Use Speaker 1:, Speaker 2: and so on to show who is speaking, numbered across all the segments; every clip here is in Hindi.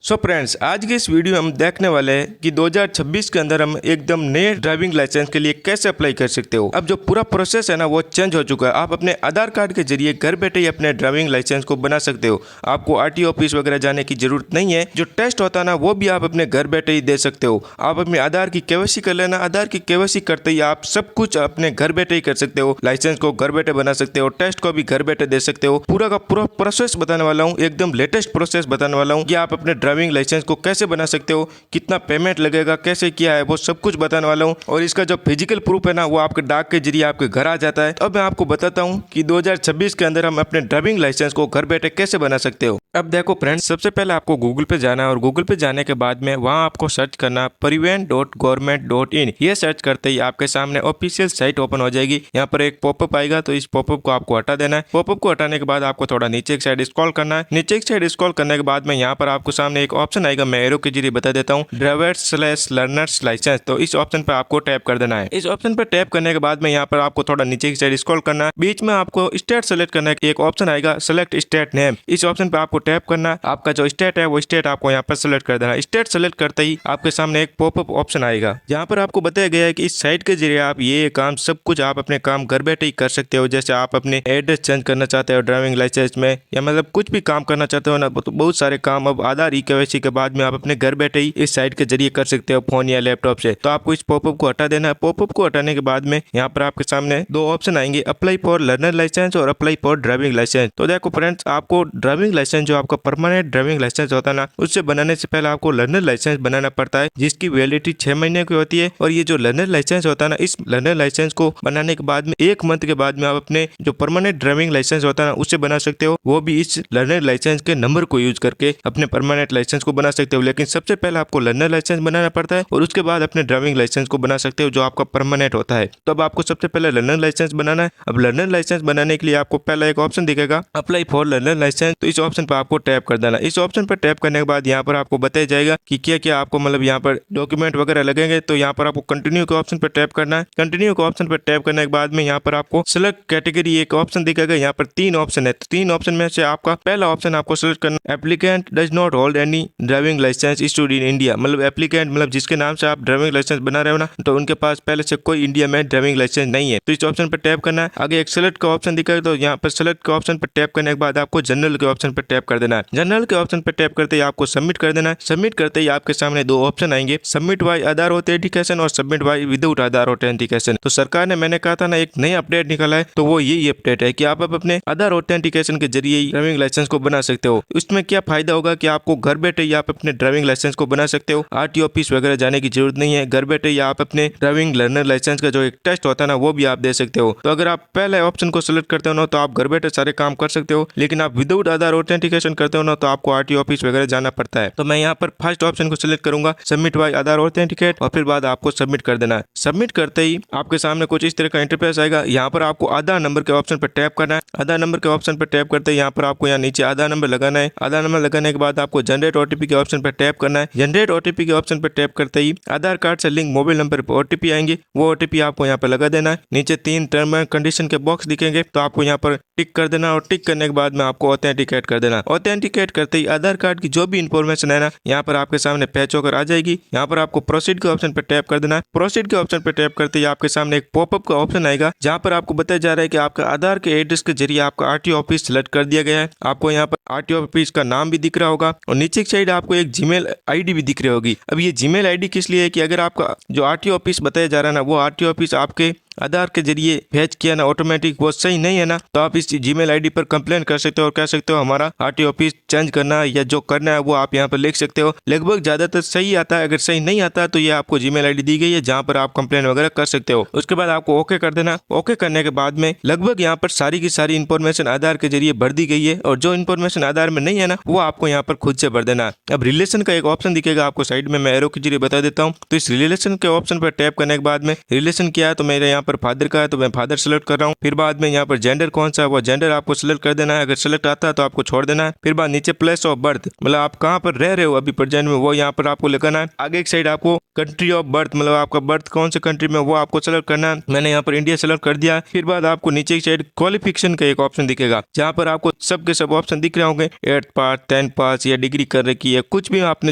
Speaker 1: सो फ्रेंड्स, आज की इस वीडियो हम देखने वाले हैं कि 2026 के अंदर हम एकदम नए ड्राइविंग लाइसेंस के लिए कैसे अप्लाई कर सकते हो। अब जो पूरा प्रोसेस है ना वो चेंज हो चुका है। आप अपने आधार कार्ड के जरिए घर बैठे ही अपने ड्राइविंग लाइसेंस को बना सकते हो। आपको आरटीओ ऑफिस वगैरह जाने की जरूरत नहीं है। जो टेस्ट होता है ना वो भी आप अपने घर बैठे ही दे सकते हो। आप अपने आधार की केवाईसी कर लेना। आधार की केवाईसी करते ही आप सब कुछ अपने घर बैठे ही कर सकते हो। लाइसेंस को घर बैठे बना सकते हो, टेस्ट को भी घर बैठे दे सकते हो। पूरा का पूरा प्रोसेस बताने वाला हूँ, एकदम लेटेस्ट प्रोसेस बताने वाला हूँ कि आप अपने ड्राइविंग लाइसेंस को कैसे बना सकते हो, कितना पेमेंट लगेगा, कैसे किया है, वो सब कुछ बताने वाला हूँ। और इसका जो फिजिकल प्रूफ है ना वो आपके डाक के जरिए आपके घर आ जाता है। अब मैं आपको बताता हूँ कि 2026 के अंदर हम अपने ड्राइविंग लाइसेंस को घर बैठे कैसे बना सकते हो। अब देखो फ्रेंड्स, सबसे पहले आपको गूगल पे जाना है और गूगल पे जाने के बाद में वहाँ आपको सर्च करना परिवहन.government.in। ये सर्च करते ही आपके सामने ऑफिशियल साइट ओपन हो जाएगी। यहाँ पर एक पॉपअप आएगा, तो इस पॉपअप को आपको हटा देना है। पॉपअप को हटाने के बाद आपको थोड़ा नीचे की साइड स्क्रॉल करना है। नीचे की साइड स्क्रॉल करने के बाद में यहाँ पर आपको सामने एक ऑप्शन आएगा, मैं एरो के जरिए बता देता हूँ, ड्राइवर्स/लर्नर्स लाइसेंस। तो इस ऑप्शन पर आपको टैप कर देना है। इस ऑप्शन पर टैप करने के बाद में यहाँ पर आपको थोड़ा नीचे की साइड स्क्रॉल करना है। बीच में आपको स्टेट सेलेक्ट करना है, एक ऑप्शन आएगा सेलेक्ट स्टेट नेम। इस ऑप्शन पर आपको टैप करना है। आपका जो स्टेट है वो स्टेट आपको यहाँ पर सेलेक्ट कर देना है। स्टेट सेलेक्ट करते ही आपके सामने एक पॉपअप ऑप्शन आएगा, जहाँ पर आपको बताया गया है कि इस साइट के जरिए आप ये काम सब कुछ आप अपने काम घर बैठे ही कर सकते हो। जैसे आप अपने एड्रेस चेंज करना चाहते हो ड्राइविंग लाइसेंस में, या मतलब कुछ भी काम करना चाहते हो ना, तो बहुत सारे काम अब आधार ई-केवाईसी के बाद में आप अपने घर बैठे ही इस साइट के जरिए कर सकते हो, फोन या लैपटॉप से। तो आपको इस पॉपअप को हटा देना है। पॉपअप को हटाने के बाद में यहाँ पर आपके सामने दो ऑप्शन आएंगे, अप्लाई फॉर लर्नर लाइसेंस और अप्लाई फॉर ड्राइविंग लाइसेंस। तो देखो फ्रेंड्स, आपको ड्राइविंग लाइसेंस जो आपका परमानेंट ड्राइविंग लाइसेंस होता है ना, उससे बनाने से पहले आपको लर्नर लाइसेंस बनाना पड़ता है, जिसकी वैलिडिटी 6 महीने की होती है। और ये जो लर्नर लाइसेंस होता है ना, इस लर्नर लाइसेंस को बनाने के बाद में 1 मंथ के बाद में आप अपने जो परमानेंट ड्राइविंग लाइसेंस होता है ना उससे बना सकते हो। वो भी इस लर्नर लाइसेंस के नंबर को यूज करके अपने परमानेंट लाइसेंस को बना सकते हो। लेकिन सबसे पहले आपको लर्नर लाइसेंस बनाना पड़ता है और उसके बाद अपने ड्राइविंग लाइसेंस को बना सकते हो जो आपका परमानेंट होता है। तो अब आपको सबसे पहले लर्नर लाइसेंस बनाना है। अब लर्नर लाइसेंस बनाने के लिए आपको पहला एक ऑप्शन दिखेगा, अप्लाई फॉर लर्नर लाइसेंस। तो इस ऑप्शन पर आपको टैप कर देना। इस ऑप्शन पर टैप करने के बाद यहाँ पर आपको बताया जाएगा कि क्या क्या आपको मतलब यहाँ पर डॉक्यूमेंट वगैरह लगेंगे। तो यहाँ पर आपको कंटिन्यू के ऑप्शन पर टैप करना है। कंटिन्यू के ऑप्शन पर टैप करने के बाद में यहाँ पर आपको सिलेक्ट कैटेगरी एक ऑप्शन दिखेगा। यहाँ पर 3 ऑप्शन है। 3 ऑप्शन में से आपका पहला ऑप्शन आपको सिलेक्ट करना, applicant does not hold any driving licence issued in India. मतलब एप्लीकेंट मतलब जिसके नाम से आप ड्राइविंग लाइसेंस बना रहे हो ना, तो उनके पास पहले से कोई इंडिया में ड्राइविंग लाइसेंस नहीं है। तो इस ऑप्शन पर टैप करना है। आगे एक सेलेक्ट का ऑप्शन दिखेगा, तो यहाँ पर सेलेक्ट के ऑप्शन पर टैप करने के बाद आपको जनरल के ऑप्शन पर टैप कर देना है। जनरल के ऑप्शन पर टैप करते ही आपको सबमिट कर देना है। सबमिट करते ही आपके सामने 2 ऑप्शन आएंगे, सबमिट बाय आधार ऑथेंटिकेशन और submit by without Aadhaar authentication. तो सरकार ने, मैंने कहा था ना, एक नई अपडेट निकाला है, तो वो यही अपडेट है कि आप अपने आधार ऑथेंटिकेशन के जरिए ही ड्राइविंग लाइसेंस को बना सकते हो। इसमें क्या फायदा होगा कि आपको घर बैठे ही आप अपने ड्राइविंग लाइसेंस को बना सकते हो। आरटीओ ऑफिस वगैरह जाने की जरूरत नहीं है। घर बैठे ही आप अपने ड्राइविंग लर्नर लाइसेंस का जो एक टेस्ट होता है ना वो भी आप दे सकते हो। तो अगर आप पहले ऑप्शन को सिलेक्ट करते हो ना, तो आप घर बैठे सारे काम कर सकते हो। लेकिन आप विदाउट आधार ऑथेंटिकेशन करते हो ना, तो आपको आरटीओ ऑफिस वगैरह जाना पड़ता है। तो मैं यहाँ पर फर्स्ट ऑप्शन को सिलेक्ट करूंगा, सबमिट बाय आधार ऑथेंटिकेट, और फिर बाद आपको सबमिट कर देना है। सबमिट करते ही आपके सामने कुछ इस तरह का इंटरफेस आएगा। यहाँ पर आपको आधार नंबर के ऑप्शन पर टैप करना है। आधार नंबर के ऑप्शन पर टैप करते ही यहाँ पर आपको यहाँ नीचे आधार नंबर लगाना है। आधार नंबर लगाने के बाद आपको जनरेट ओटीपी के ऑप्शन पर टैप करना है। जनरेट ओटीपी के ऑप्शन पर टैप करते ही आधार कार्ड से लिंक मोबाइल नंबर पर ओटीपी आएंगे, वो ओटीपी आपको यहाँ पर लगा देना है। नीचे 3 टर्म एंड कंडीशन के बॉक्स दिखेंगे, तो आपको यहाँ पर टिक कर देना, और टिक करने के बाद में आपको ऑथेंटिकेट कर देना। ऑथेंटिकेट करते ही आधार कार्ड की जो भी इंफॉर्मेशन है ना, यहाँ पर आपके सामने पैच होकर आ जाएगी। यहाँ पर आपको प्रोसीड के ऑप्शन पर टैप कर देना है। प्रोसीड के ऑप्शन पर टैप करते ही आपके सामने एक पॉपअप का ऑप्शन आएगा, जहाँ पर आपको बताया जा रहा है कि आपका आधार के एड्रेस के जरिए आपका आरटीओ ऑफिस सेलेक्ट कर दिया गया है। आपको यहाँ पर आरटीओ ऑफिस का नाम भी दिख रहा होगा, और नीचे की साइड आपको एक जीमेल आईडी भी दिख रही होगी। अब ये जीमेल आईडी किस लिए है कि अगर आपका जो आरटीओ ऑफिस बताया जा रहा है ना, वो आरटीओ ऑफिस आपके आधार के जरिए फैच किया ना ऑटोमेटिक, वो सही नहीं है ना, तो आप इस जीमेल आईडी पर कंप्लेन कर सकते हो और कह सकते हो हमारा आरटीओ ऑफिस चेंज करना है, या जो करना है वो आप यहाँ पर लिख सकते हो। लगभग ज्यादातर सही आता है। अगर सही नहीं आता तो ये आपको जीमेल आईडी दी गई है, जहाँ पर आप कंप्लेन वगैरह कर सकते हो। उसके बाद आपको ओके कर देना। ओके करने के बाद में लगभग यहाँ पर सारी की सारी इन्फॉर्मेशन आधार के जरिए भर दी गई है, और जो इन्फॉर्मेशन आधार में नहीं है ना, वो आपको यहाँ पर खुद से भर देना। अब रिलेशन का एक ऑप्शन दिखेगा आपको साइड में, मैं एरो के जरिए बता देता हूँ। तो इस रिलेशन के ऑप्शन पर टैप करने के बाद में रिलेशन क्या है, तो मेरे यहाँ यहाँ पर फादर का है तो मैं फादर सेलेक्ट कर रहा हूँ। फिर बाद में यहाँ पर जेंडर कौन सा है वो जेंडर आपको सेलेक्ट कर देना है। अगर सेलेक्ट आता है तो आपको छोड़ देना है। फिर बाद नीचे प्लेस ऑफ बर्थ मतलब आप कहाँ पर रह रहे हो अभी प्रेजेंट में वो यहाँ पर आपको लिखना है। आगे एक साइड आपको कंट्री ऑफ बर्थ मतलब आपका बर्थ कौन से कंट्री में वो आपको सेलेक्ट करना है। मैंने यहाँ पर इंडिया सेलेक्ट कर दिया। फिर बाद आपको नीचे की साइड क्वालिफिकेशन का एक ऑप्शन दिखेगा जहाँ पर आपको सब के सब ऑप्शन दिख रहे होंगे 8th पास 10th पास या डिग्री कर रखी है कुछ भी आपने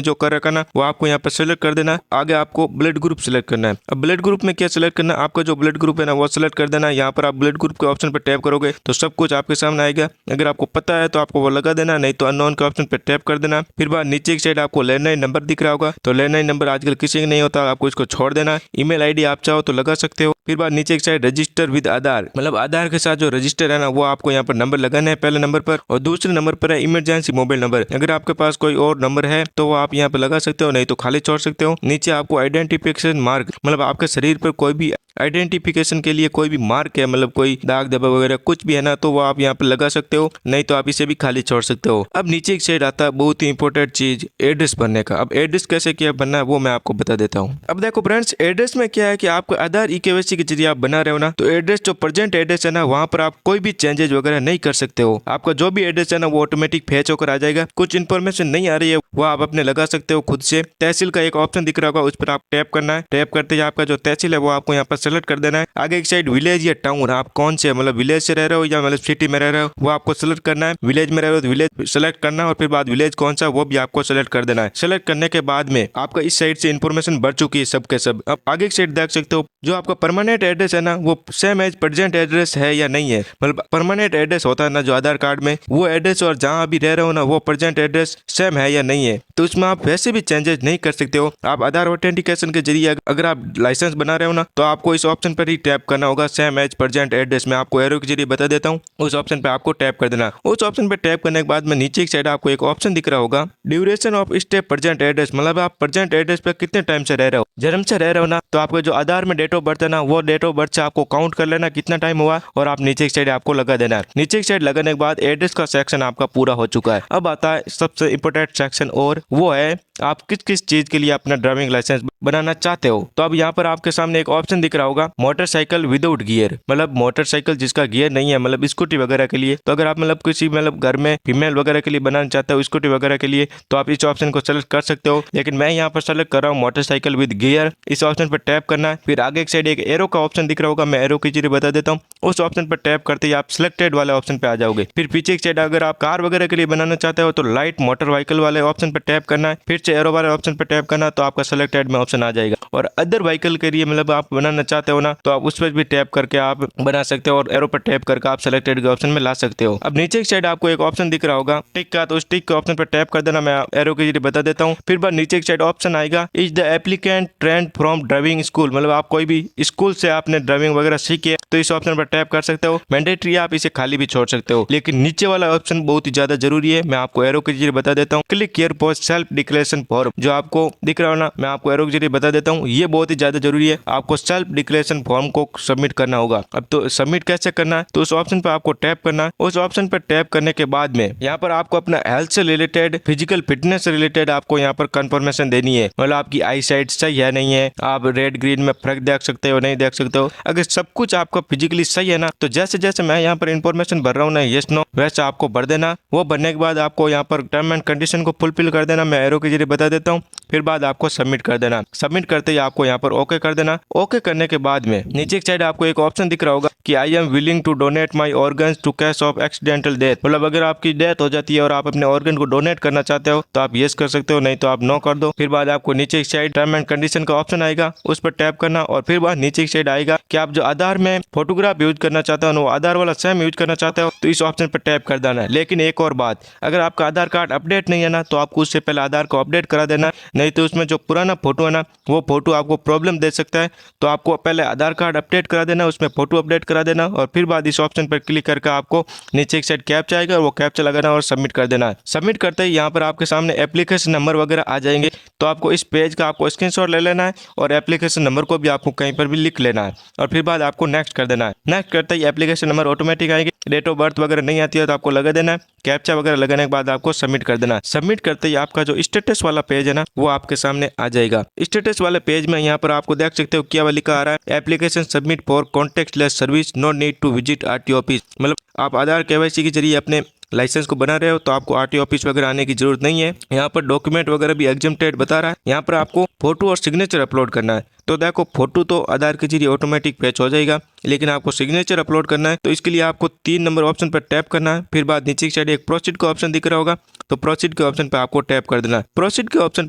Speaker 1: जो कर रखा ना वो आपको यहाँ पर सेलेक्ट कर देना है। आगे आपको ब्लड ग्रुप सेलेक्ट करना है। अब ब्लड ग्रुप में क्या सेलेक्ट करना है आपका जो ब्लड ग्रुप है ना वो सेलेक्ट कर देना है। यहाँ पर आप ब्लड ग्रुप के ऑप्शन पर टैप करोगे तो सब कुछ आपके सामने आएगा। अगर आपको पता है तो आपको वो लगा देना, नहीं तो अननोन के ऑप्शन पर टैप कर देना। फिर बाद नीचे की साइड आपको लैंडलाइन नंबर दिख रहा होगा तो लैंडलाइन नंबर आजकल किसी का नहीं होता, आपको इसको छोड़ देना। ईमेल आईडी आप चाहो तो लगा सकते हो। फिर बाद नीचे की साइड रजिस्टर विद आधार मतलब आधार के साथ जो रजिस्टर है ना वो आपको यहाँ पर नंबर लगाना है पहले नंबर पर, और दूसरे नंबर पर है इमरजेंसी मोबाइल नंबर। अगर आपके पास कोई और नंबर है तो वो आप यहाँ पर लगा सकते हो, नहीं तो खाली छोड़ सकते हो। नीचे आपको आइडेंटिफिकेशन मार्क मतलब आपके शरीर पर कोई भी आइडेंटिफिकेशन के लिए कोई भी मार्क है मतलब कोई दाग धब्बा वगैरह कुछ भी है ना तो वो आप यहाँ पर लगा सकते हो, नहीं तो आप इसे भी खाली छोड़ सकते हो। अब नीचे की साइड आता है बहुत ही इंपॉर्टेंट चीज एड्रेस भरने का। अब एड्रेस कैसे क्या बनना है वो मैं आपको बता देता हूँ। अब देखो फ्रेंड्स एड्रेस में क्या है कि आपको आधार ई-केवाईसी के जरिए आप बना रहे हो ना तो एड्रेस जो प्रेजेंट एड्रेस है ना वहाँ पर आप कोई भी चेंजेस वगैरह नहीं कर सकते हो। आपका जो भी एड्रेस है ना वो ऑटोमेटिक फेच होकर आ जाएगा। कुछ इन्फॉर्मेशन नहीं आ रही है वो आप अपने लगा सकते हो खुद से। तहसील का एक ऑप्शन दिख रहा होगा उस पर आप टैप करना है। टैप करते ही आपका जो तहसील है वो आपको यहाँ पर सेलेक्ट कर देना है। आगे एक साइड विलेज या टाउन आप कौन से मतलब विलेज से रह रहे हो या मतलब सिटी में रह रहे हो वो आपको सेलेक्ट करना है। विलेज में रह रहे हो तो विलेज सेलेक्ट करना है और फिर बाद विलेज कौन सा वो भी आपको सेलेक्ट कर देना है। सेलेक्ट करने के बाद में आपका इस साइड से इन्फॉर्मेशन बढ़ चुकी है सब के सब। अब आगे एक साइड देख सकते हो जो आपका परमानेंट एड्रेस है ना वो सेम एज प्रेजेंट एड्रेस है या नहीं है। मतलब परमानेंट एड्रेस होता है ना जो आधार कार्ड में वो एड्रेस और जहाँ अभी रह रहे हो ना वो प्रेजेंट एड्रेस सेम है या नहीं है, तो उसमें आप वैसे भी चेंजेस नहीं कर सकते हो। आप आधार ऑथेंटिकेशन के जरिए अगर आप लाइसेंस बना रहे हो ना तो आपको इस ऑप्शन पर ही टैप करना होगा सेम एज प्रेजेंट एड्रेस। में आपको एरो के जरिए बता देता हूँ उस ऑप्शन पे आपको टैप कर देना। उस ऑप्शन पे टैप करने के बाद में नीचे की साइड आपको एक ऑप्शन दिख रहा होगा duration of stay present address मतलब आप प्रेजेंट एड्रेस पे कितने टाइम से रह रहे हो। जन्म से रह रहे हो ना तो आपको जो आधार में डेट ऑफ बर्थ है ना वो डेट ऑफ बर्थ से आपको काउंट कर लेना कितना टाइम हुआ और आप नीचे की साइड आपको लगा देना है। नीचे की साइड लगाने के बाद एड्रेस का सेक्शन आपका पूरा हो चुका है। अब आता है सबसे इंपॉर्टेंट सेक्शन और वो है आप किस किस चीज के लिए अपना ड्राइविंग लाइसेंस बनाना चाहते हो। तो अब यहाँ पर आपके सामने एक ऑप्शन दिख रहा होगा मोटरसाइकिल विदाउट गियर मतलब मोटरसाइकिल जिसका गियर नहीं है मतलब स्कूटी वगैरह के लिए। तो अगर आप मतलब किसी मतलब घर में फीमेल वगैरह के लिए बनाना चाहते हो स्कूटी वगैरह के लिए तो आप इस ऑप्शन को सेलेक्ट कर सकते हो। लेकिन मैं यहाँ पर सेलेक्ट कर रहा हूँ मोटरसाइकिल विद गियर। इस ऑप्शन पर टैप करना है। फिर आगे एक साइड एक एरो का ऑप्शन दिख रहा होगा, मैं एरो की जरिए बता देता हूँ। उस ऑप्शन पर टैप करते ही आप सिलेक्टेड वाले ऑप्शन पे आ जाओगे। फिर पीछे की साइड अगर आप कार वगैरह के लिए बनाना चाहते हो तो लाइट मोटर व्हीकल वाले ऑप्शन पर टैप करना है। फिर से एरो वाले ऑप्शन पर टैप करना तो आपका सिलेक्टेड में ऑप्शन आ जाएगा। और अदर व्हीकल के लिए मतलब आप बनाना चाहते हो ना तो आप उस पर भी टैप करके आप बना सकते हो और एरो पर टैप करके आप सिलेक्टेड के ऑप्शन में ला सकते हो। अब नीचे की साइड आपको एक ऑप्शन दिख रहा होगा टिक का, तो उस टिक के ऑप्शन पर टैप कर देना। मैं एरो के जरिए बता देता हूँ। फिर बाद नीचे की साइड ऑप्शन आएगा is the applicant trend from driving school मतलब आप कोई भी स्कूल से आपने ड्राइविंग वगैरह सीखी है तो इस ऑप्शन पर टैप कर सकते हो। मैंडेटरी आप इसे खाली भी छोड़ सकते हो। लेकिन नीचे वाला ऑप्शन बहुत ही ज्यादा जरूरी है, मैं आपको एरो के जरिए बता देता हूँ। Click here for self declaration form जो आपको दिख रहा हो ना मैं आपको एरो के जरिए बता देता हूँ। ये बहुत ही ज्यादा जरूरी है, आपको सेल्फ डिक्लेरेशन फॉर्म को सबमिट करना होगा। अब तो सबमिट कैसे करना है तो उस ऑप्शन पर आपको टैप करना है। उस ऑप्शन पर टैप करने के बाद में यहाँ पर आपको अपना हेल्थ से रिलेटेड फिजिकल फिटनेस से रिलेटेड आपको यहाँ पर कंफर्मेशन देनी है। मतलब आपकी आई साइट सही है नहीं है, आप रेड ग्रीन में फर्क देख सकते हो नहीं देख सकते हो। अगर सब कुछ आपका फिजिकली सही है ना तो जैसे जैसे मैं यहाँ पर इंफॉर्मेशन भर रहा हूँ ना यस नो वैसे आपको भर देना। वो भरने के बाद आपको यहाँ पर टर्म एंड कंडीशन को फुलफिल कर देना। मैं एरो के जरिए बता देता हूँ। फिर बाद आपको सबमिट कर देना। सबमिट करते ही आपको यहाँ पर ओके कर देना। ओके करने के बाद में नीचे की साइड आपको एक ऑप्शन दिख रहा होगा कि I am willing to donate my organs to case of accidental death मतलब अगर आपकी डेथ हो जाती है और आप अपने ऑर्गन को डोनेट करना चाहते हो तो आप यस कर सकते हो, नहीं तो आप नो कर दो। फिर बाद आपको नीचे की साइड टर्म एंड कंडीशन का ऑप्शन आएगा उस पर टैप करना और फिर बाद नीचे की साइड आएगा कि आप जो आधार में फोटोग्राफ यूज करना चाहते हो वो आधार वाला सेम यूज करना चाहते हो तो इस ऑप्शन पर टैप कर देना है। लेकिन एक और बात, अगर आपका आधार कार्ड अपडेट नहीं है ना तो आपको उससे पहले आधार को अपडेट करा देना, नहीं तो उसमें जो पुराना फोटो है ना वो फोटो आपको प्रॉब्लम दे सकता है। तो आपको पहले आधार कार्ड अपडेट करा देना, उसमें फोटो अपडेट करा देना और फिर बाद इस ऑप्शन पर क्लिक करके आपको नीचे की साइड कैप्चा आएगा और वो कैप्चा लगाना और सबमिट कर देना। सबमिट करते ही यहाँ पर आपके सामने एप्लीकेशन नंबर वगैरह आ जाएंगे। तो आपको इस पेज का आपको स्क्रीनशॉट ले लेना है और एप्लीकेशन नंबर को भी आपको कहीं पर भी लिख लेना है और फिर बाद आपको नेक्स्ट कर देना है। नेक्स्ट करते ही एप्लीकेशन नंबर ऑटोमेटिक आएंगे। डेट ऑफ बर्थ वगैरह नहीं आती है तो आपको लगा देना है। कैप्चा वगैरह लगाने के बाद आपको सबमिट कर देना। सबमिट करते ही आपका जो स्टेटस वाला पेज है ना वो आपके सामने आ जाएगा। स्टेटस वाले पेज में यहाँ पर आपको देख सकते हो क्या लिखा आ रहा रहा है application submit for contactless service, no need to visit RTO office. मतलब आप आधार केवाईसी के जरिए अपने लाइसेंस को बना रहे हो तो आपको आरटीओ ऑफिस वगैरह आने की जरूरत नहीं है। यहाँ पर डॉक्यूमेंट वगैरह भी एग्जम्प्टेड बता रहा है। यहाँ पर आपको फोटो और सिग्नेचर अपलोड करना है। तो देखो फोटो तो आधार के जरिए ऑटोमेटिक फैच हो जाएगा, लेकिन आपको सिग्नेचर अपलोड करना है तो इसके लिए आपको 3 नंबर ऑप्शन पर टैप करना है। फिर बाद नीचे की साइड एक प्रोसीड का ऑप्शन दिख रहा होगा, तो प्रोसीड के ऑप्शन पर आपको टैप कर देना है। प्रोसीड के ऑप्शन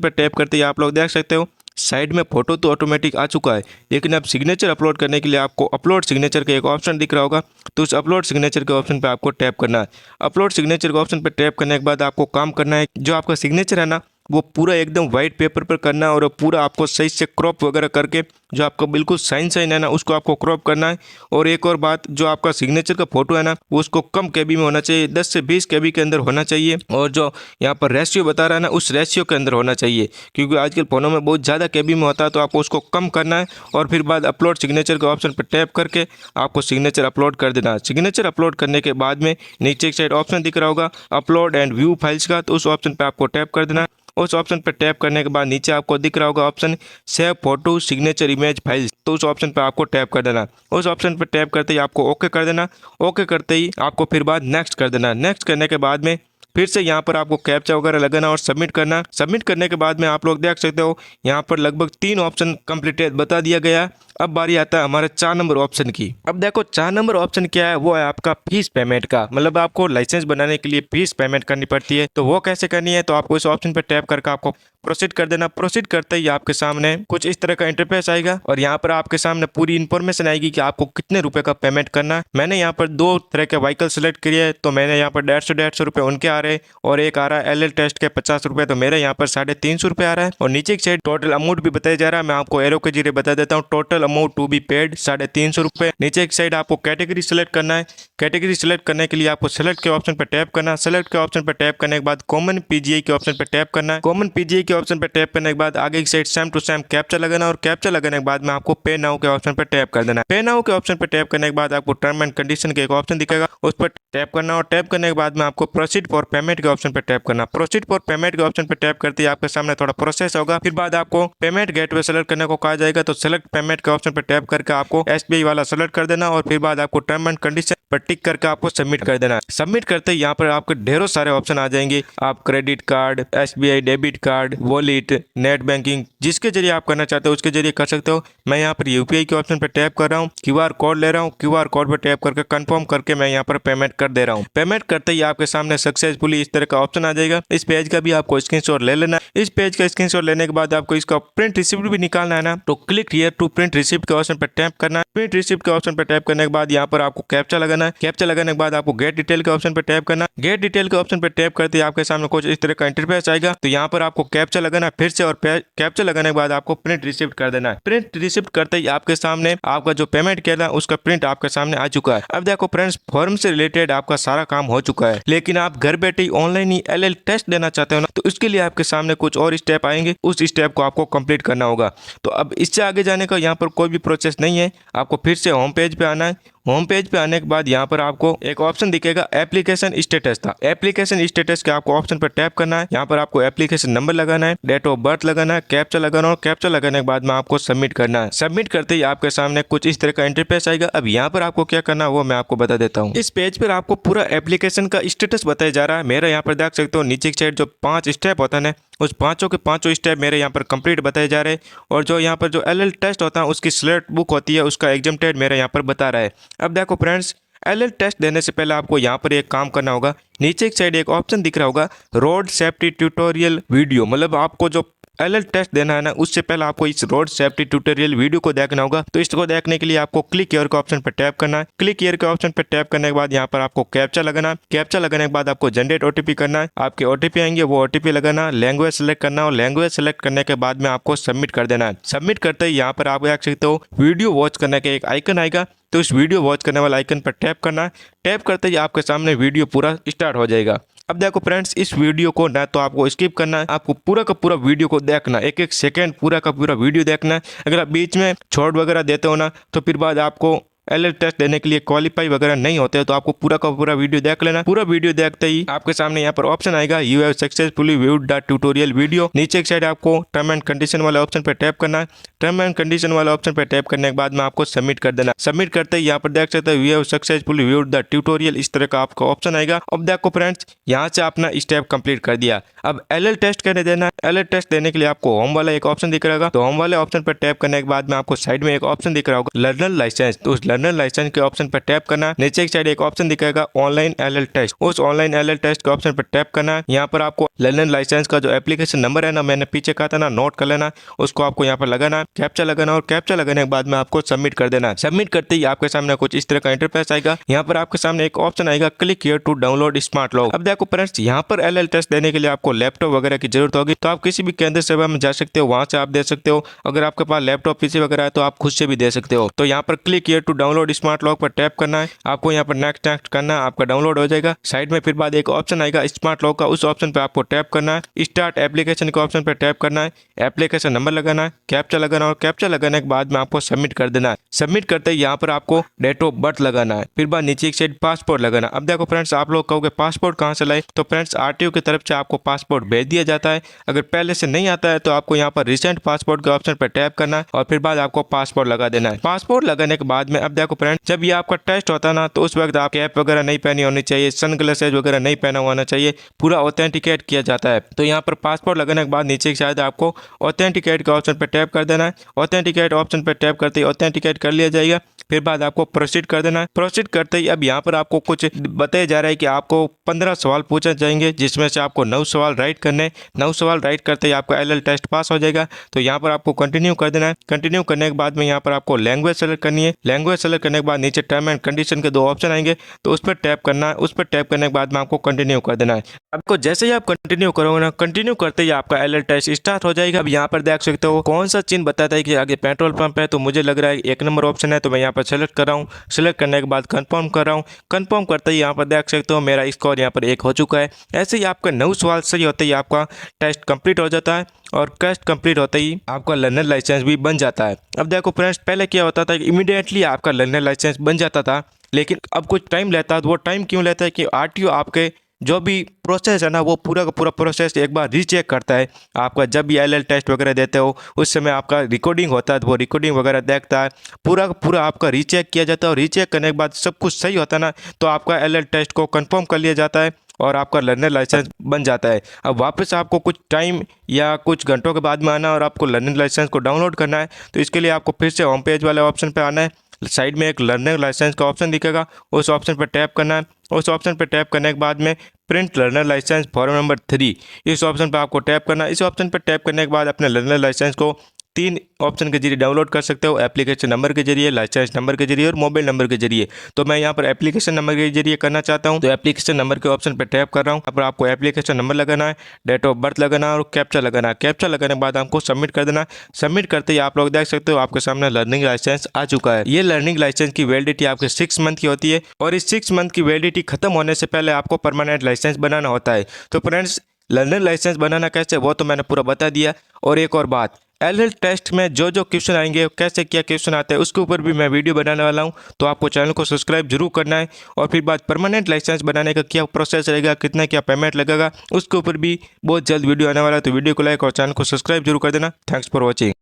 Speaker 1: पर टैप करते ही आप लोग देख सकते हो साइड में फोटो तो ऑटोमेटिक आ चुका है, लेकिन अब सिग्नेचर अपलोड करने के लिए आपको अपलोड सिग्नेचर का एक ऑप्शन दिख रहा होगा, तो उस अपलोड सिग्नेचर के ऑप्शन पे आपको टैप करना है। अपलोड सिग्नेचर के ऑप्शन पे टैप करने के बाद आपको काम करना है, जो आपका सिग्नेचर है ना वो पूरा एकदम वाइट पेपर पर करना है और पूरा आपको सही से क्रॉप वगैरह करके जो आपका बिल्कुल साइन है ना उसको आपको क्रॉप करना है। और एक और बात, जो आपका सिग्नेचर का फोटो है ना वो उसको कम केबी में होना चाहिए, 10 से 20 केबी के अंदर होना चाहिए। और जो यहाँ पर रेशियो बता रहा है ना उस रेशियो के अंदर होना चाहिए, क्योंकि आजकल फ़ोनों में बहुत ज़्यादा केबी में होता है, तो आपको उसको कम करना है। और फिर बाद अपलोड सिग्नेचर के ऑप्शन पर टैप करके आपको सिग्नेचर अपलोड कर देना है। सिग्नेचर अपलोड करने के बाद में नीचे एक साइड ऑप्शन दिख रहा होगा अपलोड एंड व्यू फाइल्स का, तो उस ऑप्शन पर आपको टैप कर देना है। उस ऑप्शन पर टैप करने के बाद नीचे आपको दिख रहा होगा option save photo signature image files, तो उस ऑप्शन पर आपको टैप कर देना। उस ऑप्शन पर टैप करते ही आपको ओके कर देना। ओके करते ही आपको फिर बाद नेक्स्ट कर देना। नेक्स्ट करने के बाद में फिर से यहाँ पर आपको कैप्चा वगैरह लगाना और सबमिट करना। सबमिट करने के बाद में आप लोग देख सकते हो यहाँ पर लगभग 3 ऑप्शन कंप्लीटेड बता दिया गया। अब बारी आता है हमारे 4 नंबर ऑप्शन की। अब देखो 4 नंबर ऑप्शन क्या है, वो है आपका फीस पेमेंट का। मतलब आपको लाइसेंस बनाने के लिए फीस पेमेंट करनी पड़ती है, तो वो कैसे करनी है, तो आपको इस ऑप्शन पर टैप करके आपको प्रोसीड कर देना। प्रोसीड करते ही आपके सामने कुछ इस तरह का इंटरफेस आएगा और यहाँ पर आपके सामने पूरी इन्फॉर्मेशन आएगी कि आपको कितने रुपए का पेमेंट करना है। मैंने यहाँ पर 2 तरह के व्हीकल सेलेक्ट किए है, तो मैंने यहाँ पर 150 रुपये उनके आ रहे हैं और एक आ रहा है LL टेस्ट के 50 रुपये, तो मेरे यहाँ पर 350 रुपये आ रहा है। और नीचे की साइड टोटल अमाउंट भी बताया जा रहा है, मैं आपको एरो के जरिए बता देता हूँ। Total amount to be paid 350 रुपये। नीचे की साइड आपको कैटेगरी सेलेक्ट करना है। कैटेगरी सेलेक्ट करने के लिए आपको सेलेक्ट के ऑप्शन पर टैप करना है। सेलेक्ट के ऑप्शन पर टैप करने के बाद कॉमन PGI के ऑप्शन पर टैप करना है। कॉमन PGI के ऑप्शन पर टैप करने के बाद आगे की side same to same captcha लगाना और कैप्चा लगाने के बाद में आपको पे नाउ के ऑप्शन पर टैप कर देना। पे नाउ के ऑप्शन पर टैप करने के बाद आपको टर्म एंड कंडीशन के एक ऑप्शन दिखेगा, उस पर टैप करना और टैप करने के बाद में आपको प्रोसीड फॉर पेमेंट के ऑप्शन पर टैप करना। प्रोसीड फॉर पेमेंट के ऑप्शन पर टैप करते ही आपके सामने थोड़ा प्रोसेस होगा। फिर बाद आपको पेमेंट गेटवे सेलेक्ट करने को कहा जाएगा, तो सेलेक्ट पेमेंट के ऑप्शन पर टैप करके आपको SBI वाला सेलेक्ट कर देना और फिर बाद आपको टर्म एंड कंडीशन पर टिक करके आपको सबमिट कर देना। सबमिट करते ही यहाँ पर आपके ढेरों सारे ऑप्शन आ जाएंगे। आप credit card, SBI debit card, wallet, net banking, जिसके जरिए आप करना चाहते हो उसके जरिए कर सकते हो। मैं यहाँ पर UPI के ऑप्शन पर टैप कर रहा हूँ, QR कोड ले रहा हूँ, QR कोड पर टैप करके कंफर्म करके मैं यहाँ पर पेमेंट कर दे रहा हूँ। पेमेंट करते ही आपके सामने सक्सेसफुली इस तरह का ऑप्शन आ जाएगा। इस पेज का भी आपको स्क्रीनशॉट ले लेना। इस पेज का स्क्रीनशॉट लेने के बाद आपको इसका प्रिंट रिसिप्ट भी निकालना है ना, तो click here to print receipt के ऑप्शन पर टैप करना है। प्रिंट रिसिप्ट के ऑप्शन पर टैप करने के बाद यहाँ पर आपको कैप्चा लगाना है। कैप्चा लगाने के बाद आपको गेट डिटेल के ऑप्शन पर टैप करना। गेट डिटेल के ऑप्शन पर टैप करते ही आपके सामने कुछ इस तरह का इंटरफेस आएगा, तो यहाँ पर आपको कैप्चा लगाना है फिर से और कैप्चा लगाने के बाद आपको प्रिंट रिसिप्ट कर देना है। प्रिंट रिसिप्ट करते ही आपके सामने आपका जो पेमेंट किया था उसका प्रिंट आपके सामने आ चुका है। अब देखो फ्रेंड्स, फॉर्म से रिलेटेड आपका सारा काम हो चुका है, लेकिन आप घर बैठे ऑनलाइन ही LL टेस्ट देना चाहते हो ना, तो इसके लिए आपके सामने कुछ और स्टेप आएंगे। उस स्टेप को आपको कंप्लीट करना होगा। तो अब इससे आगे जाने का यहाँ पर कोई भी प्रोसेस नहीं है। आपको फिर से होम पेज पे आना है। होम पेज पे आने के बाद यहाँ पर आपको एक ऑप्शन दिखेगा एप्लीकेशन स्टेटस था। एप्लीकेशन स्टेटस के आपको ऑप्शन पर टैप करना है। यहाँ पर आपको एप्लीकेशन नंबर लगाना है, डेट ऑफ बर्थ लगाना है, कैप्चा लगाना और कैप्चा लगाने के बाद में आपको सबमिट करना है। सबमिट करते ही आपके सामने कुछ इस तरह का इंटरफेस आएगा। अब यहाँ पर आपको क्या करना है वो मैं आपको बता देता हूँ। इस पेज पर आपको पूरा एप्लीकेशन का स्टेटस बताया जा रहा है। मेरा यहाँ पर देख सकते हो नीचे की साइड जो 5 स्टेप होता है उस पांचों के पांचों स्टेप मेरे यहाँ पर कंप्लीट बताए जा रहे हैं। और जो यहाँ पर जो LL टेस्ट होता है उसकी स्लेट बुक होती है, उसका एग्जाम्प्टेड मेरे यहाँ पर बता रहा है। अब देखो फ्रेंड्स, LL टेस्ट देने से पहले आपको यहाँ पर एक काम करना होगा। नीचे की साइड एक ऑप्शन दिख रहा होगा रोड सेफ्टी ट्यूटोरियल वीडियो। मतलब आपको जो LL टेस्ट देना है ना, उससे पहले आपको इस रोड सेफ्टी ट्यूटोरियल वीडियो को देखना होगा। तो इसको देखने के लिए आपको क्लिक हियर के ऑप्शन पर टैप करना है। क्लिक हियर के ऑप्शन पर टैप करने के बाद यहाँ पर आपको कैप्चा लगाना। कैप्चा लगाने के बाद आपको जनरेट OTP करना है। आपके OTP आएंगे, वो OTP लगाना, लैंग्वेज सेलेक्ट करना और लैंग्वेज सेलेक्ट करने के बाद में आपको सबमिट कर देना है। सबमिट करते ही यहाँ पर आप देख सकते हो वीडियो वॉच करने का एक आइकन आएगा, तो इस वीडियो वॉच करने वाला आइकन पर टैप करना है। टैप करते ही आपके सामने वीडियो पूरा स्टार्ट हो जाएगा। अब देखो फ्रेंड्स, इस वीडियो को ना तो आपको स्किप करना है, आपको पूरा का पूरा वीडियो को देखना, एक एक सेकंड पूरा का पूरा वीडियो देखना है। अगर आप बीच में छोड़ वगैरह देते हो ना, तो फिर बाद आपको एलएल टेस्ट देने के लिए क्वालिफाई वगैरह नहीं होते हो तो आपको पूरा का पूरा वीडियो देख लेना। पूरा वीडियो देखते ही आपके सामने यहाँ पर ऑप्शन आएगा you have successfully viewed the tutorial video. नीचे एक साइड आपको टर्म एंड कंडीशन वाले ऑप्शन पर टैप करना है। टर्म एंड कंडीशन वाले ऑप्शन पर टैप करने के बाद में आपको सबमिट कर देना। सबमिट करते ही यहाँ पर देख सकते हो you have successfully viewed the tutorial, इस तरह का आपका ऑप्शन आएगा। अब देखो फ्रेंड्स, यहाँ से आपने स्टेप कंप्लीट कर दिया। अब एलएल टेस्ट करने देना। एलएल टेस्ट देने के लिए आपको होम वाला एक ऑप्शन दिख रहा होगा, तो होम वाले ऑप्शन पर टैप करने के बाद में आपको साइड में एक ऑप्शन दिख रहा होगा लर्नर लाइसेंस, तो उस लर्नर लाइसेंस के ऑप्शन पर टैप करना। नीचे एक साइड एक ऑप्शन दिखेगा ऑनलाइन एलएल टेस्ट, उस ऑनलाइन एलएल टेस्ट के ऑप्शन पर टैप करना है। यहाँ पर आपको लर्नर लाइसेंस का जो एप्लीकेशन नंबर है ना, मैंने पीछे कहा था ना, नोट कर लेना, उसको आपको यहाँ पर लगाना, कैप्चा लगाना और कैप्चा लगाने के बाद में आपको सबमिट कर देना। सबमिट करते ही आपके सामने कुछ इस तरह का इंटरफेस आएगा। यहाँ पर आपके सामने एक ऑप्शन आएगा click here to download smart log. अब देखो फ्रेंड्स, यहाँ पर एलएल टेस्ट देने के लिए आपको लैपटॉप वगैरह की जरूरत होगी, तो आप किसी भी केंद्र सेवा में जा सकते हो, वहां से आप दे सकते हो। अगर आपके पास लैपटॉप पीसी वगैरह है तो आप खुद से भी दे सकते हो। तो यहाँ पर click here to download smart log पर टैप करना है। आपको यहाँ पर नेक्स्ट नेक्स्ट करना है, आपका डाउनलोड हो जाएगा। साइड में फिर बाद एक ऑप्शन आएगा स्मार्ट लॉग का, उस ऑप्शन पर आपको टैप करना है। स्टार्ट एप्लीकेशन के ऑप्शन पर टैप करना है, एप्लीकेशन नंबर लगाना है, कैप्चा लगाना और कैप्चा लगाने के बाद में आपको सबमिट कर देना है। सबमिट करते ही यहाँ पर आपको डेट ऑफ बर्थ लगाना है, फिर बाद नीचे एक साइड पासपोर्ट लगाना। अब देखो फ्रेंड्स, आप लोग कहोगे पासपोर्ट कहाँ से लाए, तो फ्रेंड्स आरटीओ की तरफ से आपको पासपोर्ट भेज दिया जाता है। अगर पहले से नहीं आता है तो आपको यहाँ पर रिसेंट पासपोर्ट के ऑप्शन पर टैप करना है और फिर बाद आपको पासपोर्ट लगा देना है। पासपोर्ट लगाने के बाद में अब देखो फ्रेंड्स, जब ये आपका टेस्ट होता है ना, तो उस वक्त आप कैप वगैरह नहीं पहनी होनी चाहिए, सन ग्लासेज वगैरह नहीं पहना होना चाहिए, पूरा ऑथेंटिकेट किया जाता है। तो यहाँ पर पासपोर्ट लगाने के बाद नीचे शायद आपको ऑथेंटिकेट के ऑप्शन पर टैप कर देना है। ऑथेंटिकेट ऑप्शन पर टैप करते ही ऑथेंटिकेट कर लिया जाएगा, फिर बाद आपको प्रोसीड कर देना है। प्रोसीड करते ही अब यहाँ पर आपको कुछ बताया जा रहा है कि आपको 15 सवाल पूछे जाएंगे, जिसमें से आपको 9 सवाल राइट करने। 9 सवाल राइट करते ही आपका एलएल टेस्ट पास हो जाएगा। तो यहाँ पर आपको कंटिन्यू कर देना है। कंटिन्यू करने के बाद में यहाँ पर आपको लैंग्वेज सेलेक्ट करनी है। लैंग्वेज सेलेक्ट करने के बाद नीचे टर्म एंड कंडीशन के 2 ऑप्शन आएंगे, तो उस पर टैप करना है। उस पर टैप करने के बाद में आपको कंटिन्यू कर देना है। आपको जैसे ही आप कंटिन्यू करोगे ना, कंटिन्यू करते ही आपका एलएल टेस्ट स्टार्ट हो जाएगा। अब यहाँ पर देख सकते हो कौन सा चिन्ह बताता है कि आगे पेट्रोल पंप है, तो मुझे लग रहा है 1 नंबर ऑप्शन है, तो मैं यहाँ पर सेलेक्ट कर रहा हूँ। सेलेक्ट करने के बाद कंफर्म कर रहा हूँ। कंफर्म करते ही यहाँ पर देख सकते हो मेरा स्कोर यहाँ पर 1 हो चुका है। ऐसे ही आपका 9 सवाल सही होते ही आपका टेस्ट कंप्लीट हो जाता है और टेस्ट कंप्लीट होते ही आपका लर्नर लाइसेंस भी बन जाता है। अब देखो फ्रेंड्स, पहले क्या होता था कि इमीडिएटली आपका लर्नर लाइसेंस बन जाता था, लेकिन अब कुछ टाइम लेता है। वो टाइम क्यों लेता है कि आरटीओ आपके जो भी प्रोसेस है ना, वो पूरा का पूरा प्रोसेस एक बार रीचेक करता है। आपका जब भी एलएल टेस्ट वगैरह देते हो उस समय आपका रिकॉर्डिंग होता है, तो वो रिकॉर्डिंग वगैरह देखता है, पूरा का पूरा आपका रीचेक किया जाता है। और रीचेक करने के बाद सब कुछ सही होता है ना, तो आपका एलएल टेस्ट को कंफर्म कर लिया जाता है और आपका लर्नर लाइसेंस बन जाता है। अब वापस आपको कुछ टाइम या कुछ घंटों के बाद में आना और आपको लर्नर लाइसेंस को डाउनलोड करना है। तो इसके लिए आपको फिर से होम पेज वाले ऑप्शन पर आना है। साइड में एक लर्नर लाइसेंस का ऑप्शन दिखेगा, उस ऑप्शन पर टैप करना है। उस ऑप्शन पर टैप करने के बाद में print learner licence form number 3, इस ऑप्शन पर आपको टैप करना है। इस ऑप्शन पर टैप करने के बाद अपने लर्नर लाइसेंस को 3 ऑप्शन के जरिए डाउनलोड कर सकते हो, एप्लीकेशन नंबर के जरिए, लाइसेंस नंबर के जरिए और मोबाइल नंबर के जरिए। तो मैं यहाँ पर एप्लीकेशन नंबर के जरिए करना चाहता हूँ, तो एप्लीकेशन नंबर के ऑप्शन पर टैप कर रहा हूँ। यहाँ पर आपको एप्लीकेशन नंबर लगाना है, डेट ऑफ बर्थ लगाना है और कैप्चा लगाना है। कैप्चा लगाने के बाद आपको सबमिट कर देना। सबमिट करते ही आप लोग देख सकते हो आपके सामने लर्निंग लाइसेंस आ चुका है। ये लर्निंग लाइसेंस की वैलिडिटी आपके 6 मंथ की होती है और इस 6 मंथ की वैलिडिटी खत्म होने से पहले आपको परमानेंट लाइसेंस बनाना होता है। तो फ्रेंड्स, लर्नर लाइसेंस बनाना कैसे, वो तो मैंने पूरा बता दिया। और एक और बात, एलएल टेस्ट में जो जो क्वेश्चन आएंगे, कैसे क्या क्वेश्चन आते हैं, उसके ऊपर भी मैं वीडियो बनाने वाला हूं। तो आपको चैनल को सब्सक्राइब जरूर करना है। और फिर बात परमानेंट लाइसेंस बनाने का क्या प्रोसेस रहेगा, कितना क्या पेमेंट लगेगा, उसके ऊपर भी बहुत जल्द वीडियो आने वाला है। तो वीडियो को लाइक और चैनल को सब्सक्राइब जरूर कर देना। Thanks for watching.